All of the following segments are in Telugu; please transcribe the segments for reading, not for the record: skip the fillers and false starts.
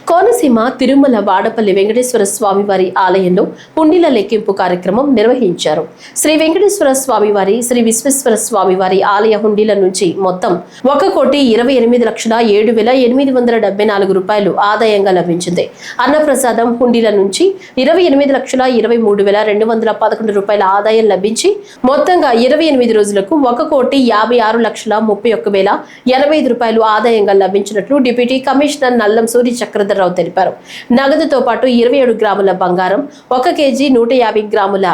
కోనసీమ తిరుమల వాడపల్లి వెంకటేశ్వర స్వామి వారి ఆలయంలో హుండీల లెక్కింపు కార్యక్రమం నిర్వహించారు. శ్రీ వెంకటేశ్వర స్వామి వారి, శ్రీ విశ్వేశ్వర స్వామి వారి ఆలయ హుండీల నుంచి మొత్తం 1,28,07,874 రూపాయలు ఆదాయంగా లభించింది. అన్నప్రసాదం హుండీల నుంచి 28,23,211 రూపాయల ఆదాయం లభించి మొత్తంగా 28 రోజులకు 1,56,31,085 రూపాయలు ఆదాయంగా లభించినట్లు డిప్యూటీ కమిషనర్ నల్లం సూరి చక్రధర్ రావు తెలిపారు. నగదుతో పాటు 27 గ్రాముల బంగారం, 1 కేజీ 150 గ్రాముల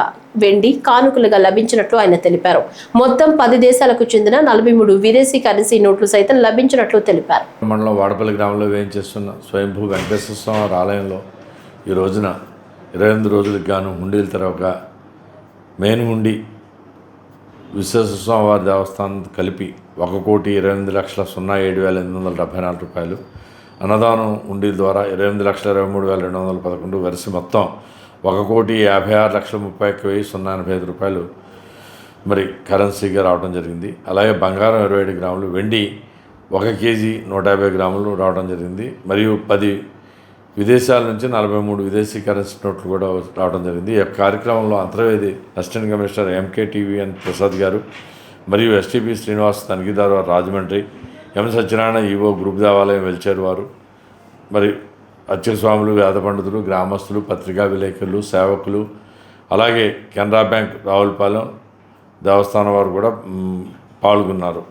వెండి కానుకలుగా లభించినట్లు ఆయన తెలిపారు. మొత్తం 10 దేశాలకు చెందిన 43 విదేశీ కరెన్సీ నోట్లు సైతం లభించినట్లు తెలిపారు. మండలం వాడపల్లి గ్రామంలో వేయించేస్తున్న స్వయంభూ వెంకటేశ్వర స్వామి ఆలయంలో ఈ రోజున 28 రోజులకు గాను హుండీలు తెరవక మెయిన్ హుండీ విశ్వేశ్వర స్వామి వారి దేవస్థానం కలిపి 1,28,07,874 రూపాయలు, అన్నదానం హుండీ ద్వారా 28,23,211 వరిసి మొత్తం 1,56,31,185 రూపాయలు మరి కరెన్సీగా రావడం జరిగింది. అలాగే బంగారం 27 గ్రాములు, వెండి 1 కేజీ 150 గ్రాములు రావడం జరిగింది. మరియు 10 విదేశాల నుంచి 43 విదేశీ కరెన్సీ నోట్లు కూడా రావడం జరిగింది. ఈ కార్యక్రమంలో Antarvedi assistant commissioner MKTVN Prasad గారు మరియు STP శ్రీనివాస్ తనిఖీదారు రాజమండ్రి, ఎం సత్యనారాయణ ఈవో గ్రూప్ దేవాలయం వెల్చేరు వారు, మరి అర్చక స్వాములు, వేద పండితులు, గ్రామస్తులు, పత్రికా విలేకరులు, సేవకులు, అలాగే కెనరా బ్యాంక్ రావులపాలెం దేవస్థానం వారు కూడా పాల్గొన్నారు.